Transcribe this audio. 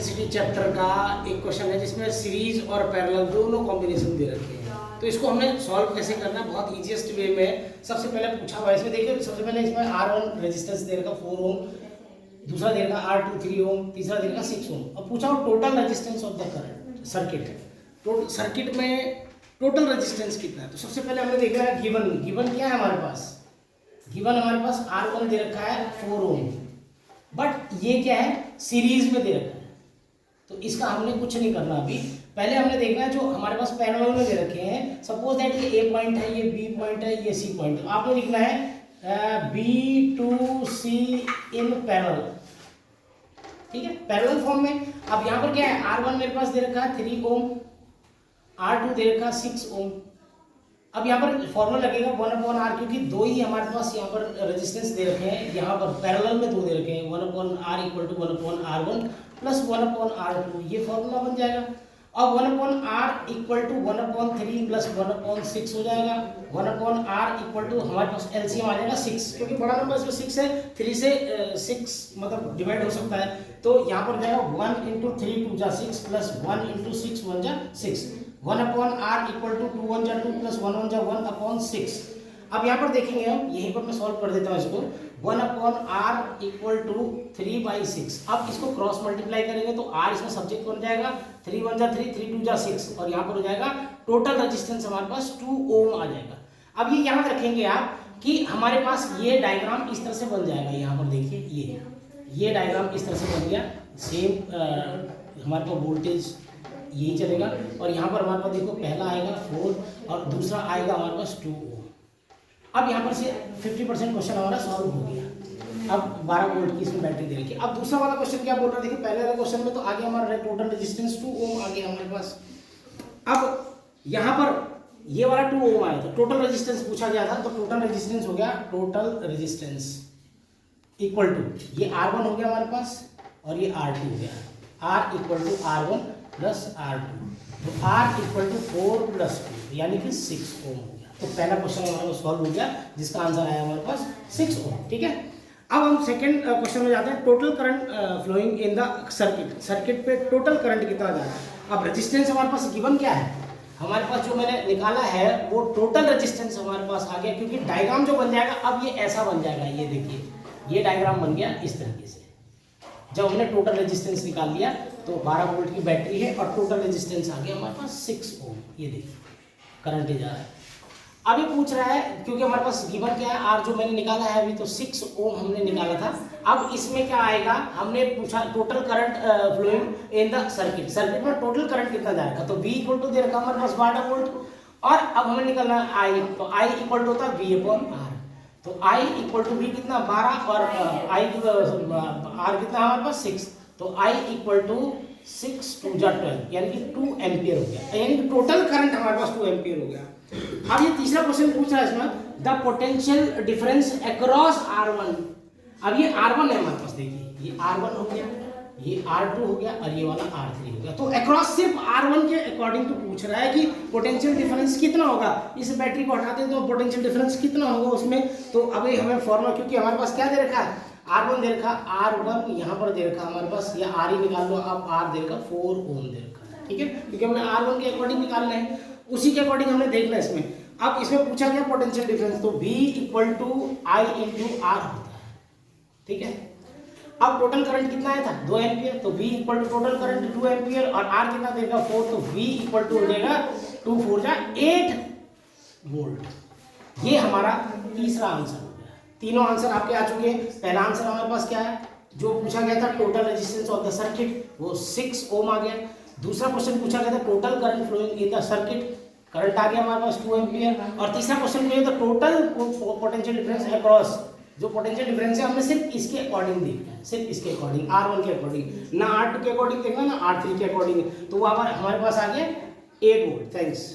Electricity chapter का एक question है जिसमें सीरीज और पैरेलल दोनों कॉम्बिनेशन दे रखे हैं। तो इसको हमने सॉल्व कैसे करना है, बहुत इजीएस्ट वे में। सबसे पहले पूछा हुआ है इसमें, देखिए सबसे पहले इसमें R1 रेजिस्टेंस दे रखा 4 ओम, दूसरा दे रखा R2 3 ओम, तीसरा दे रखा 6 ओम। अब पूछा हो total resistance of the current circuit. तो सर्किट में टोटल रेजिस्टेंस कितना है, तो सबसे पहले हमें देखना है गिवन क्या है हमारे पास। गिवन हमारे पास R1 दे रखा है 4 ओम, बट ये क्या है सीरीज में दे रखा है, तो इसका हमने कुछ नहीं करना अभी। पहले हमने देखना है जो हमारे पास पैरेलल में दे रखे हैं। सपोज दैट ये ए पॉइंट है, ये बी पॉइंट है, ये सी पॉइंट है। आपने लिखना है B to C in parallel, ठीक है, पैरेलल फॉर्म में। अब यहाँ पर क्या है, R1 मेरे पास दे रखा है 3 ओम, R2 दे रखा 6 ओम। अब यहाँ पर फॉर्मूला लगेगा 1/R, क्योंकि दो ही हमारे पास यहाँ पर रेजिस्टेंस दे रखे हैं, यहाँ पर पैरेलल में दो दे रखे हैं। 1/R equal to 1/R1 plus 1/R2, ये फॉर्मूला बन जाएगा। अब 1/R इक्वल टू 1/3 प्लस 1/6 हो जाएगा। 1/R इक्वल टू हमारे पास एलसीएम आ जाएगा 6, क्योंकि बड़ा नंबर इसमें 6 है, 3 से 6 मतलब डिवाइड हो सकता है। तो यहाँ पर जाएगा 1 इंटू 3 2 जा 6 प्लस 1 इंटू 6 1 जा 6। 1/R इक्वल टू 2 1 जा 2 प्लस 1 1 जा 1/6। अब यहाँ पर देखेंगे हम, यहीं पर मैं सॉल्व कर देता हूँ इसको। 1/R equal to 3/6। अब इसको क्रॉस मल्टीप्लाई करेंगे तो R इसमें सब्जेक्ट बन जाएगा, 3 1 जा 3 3 2 जा 6, और यहाँ पर हो जाएगा टोटल रेजिस्टेंस हमारे पास 2 ओम आ जाएगा। अब ये याद रखेंगे आप कि हमारे पास ये डायग्राम इस तरह से बन जाएगा। यहाँ पर देखिए ये डायग्राम इस तरह से बन गया। सेम हमारे पास वोल्टेज यही चलेगा, और यहाँ पर हमारे पास देखो पहला आएगा 4 और दूसरा आएगा हमारे पास 2 ओम। अब यहाँ पर से 50% क्वेश्चन हमारा सॉल्व हो गया। अब 12 वोल्ट की इसमें बैटरी दे रखी है। अब दूसरा वाला क्वेश्चन क्या बोल रहा है, देखिए पहले वाले क्वेश्चन में तो आगे हमारा टोटल रेजिस्टेंस 2 ओम आ गया हमारे पास। अब यहाँ पर ये वाला 2 ओम आया, तो टोटल रेजिस्टेंस पूछा गया था, तो टोटल रेजिस्टेंस हो गया, टोटल रेजिस्टेंस इक्वल टू ये R1 हो गया हमारे पास और ये R2 हो गया। R equal to R1 plus R2, तो R इक्वल टू 4 प्लस 2 यानी कि 6 ओम हो गया। तो पहला क्वेश्चन हमारा वो सॉल्व हो गया, जिसका आंसर आया हमारे पास 6 ओम, ठीक है। अब हम सेकंड क्वेश्चन में जाते हैं। Total current flowing in the circuit, circuit पे टोटल करंट कितना जा रहा है। अब रेजिस्टेंस हमारे पास गिवन क्या है, हमारे पास जो मैंने निकाला है वो टोटल रेजिस्टेंस हमारे पास आ गया, क्योंकि डायग्राम जो बन जाएगा अब ये ऐसा बन जाएगा। ये देखिए ये डायग्राम बन गया इस तरीके से। जब हमने टोटल रेजिस्टेंस निकाल लिया तो 12 वोल्ट की बैटरी है और टोटल रेजिस्टेंस आ गया हमारे पास 6 ओम। ये देखिए करंट जा रहा है। अब ये पूछ रहा है, क्योंकि हमारे पास गिवन क्या है, R जो मैंने निकाला है अभी, तो 6 ओम हमने निकाला था। अब इसमें क्या आएगा, हमने पूछा total current flowing in the circuit, circuit में टोटल करंट कितना जाएगा, तो V इक्वल टू दे रखा हमारे पास 12 वोल्ट। और अब हमें निकालना है I, तो I इक्वल टू होता है V/R। तो I इक्वल टू V कितना 12 और R कितना हमारे पास 6, तो I इक्वल टू 6 2 जा 12 यानी कि 2 एम्पियर हो गया, यानी कि टोटल करंट हमारे पास 2 एम्पियर हो गया। अब ये तीसरा क्वेश्चन पूछ रहा है इसमें, the potential difference across R1। अब ये R1 है हमारे पास, देखिए ये R1 हो गया, ये R2 हो गया और ये वाला R3 हो गया। तो अक्रॉस सिर्फ R1 के अकॉर्डिंग तो पूछ रहा है कि पोटेंशियल डिफरेंस कितना होगा। इस बैटरी को हटा दें तो पोटेंशियल डिफरेंस कितना होगा उसमें। तो अभी हमें फॉर्मूला, क्योंकि हमारे पास क्या दे रखा है, R1 दे रखा, R1 यहाँ पर दे रखा हमारे पास, या R ही निकाल लो। अब R दे रखा 4 ओम दे रखा है, ठीक है, क्योंकि हमने R1 के अकॉर्डिंग निकालना है, उसी के अकॉर्डिंग हमने देखना है इसमें। अब इसमें पूछा गया पोटेंशियल डिफरेंस, तो V equal to I into R होता है, ठीक है। अब टोटल करंट कितना आया था 2 एम्पियर, तो V equal to total current 2 ampere और R कितना देगा 4, तो V इक्वल टू हो जाएगा 2 4 जा 8 वोल्ट। ये हमारा तीसरा आंसर हो गया। तीनों आंसर आपके आ चुके हैं। पहला आंसर हमारे पास क्या है, जो पूछा गया था total resistance of the circuit, वो 6 ओम आ गया। दूसरा क्वेश्चन पूछा गया था total current flowing in the circuit, current आ गया हमारे पास 2 एम्पियर। और तीसरा क्वेश्चन में तो टोटल पोटेंशियल डिफरेंस अक्रॉस, जो पोटेंशियल डिफरेंस है हमने सिर्फ इसके अकॉर्डिंग देखना है, सिर्फ इसके अकॉर्डिंग, R1 के अकॉर्डिंग, ना R2 के अकॉर्डिंग देखना, ना R3 के अकॉर्डिंग। तो वो हमारे पास आ गया 8 वोल्ट। थैंक्स।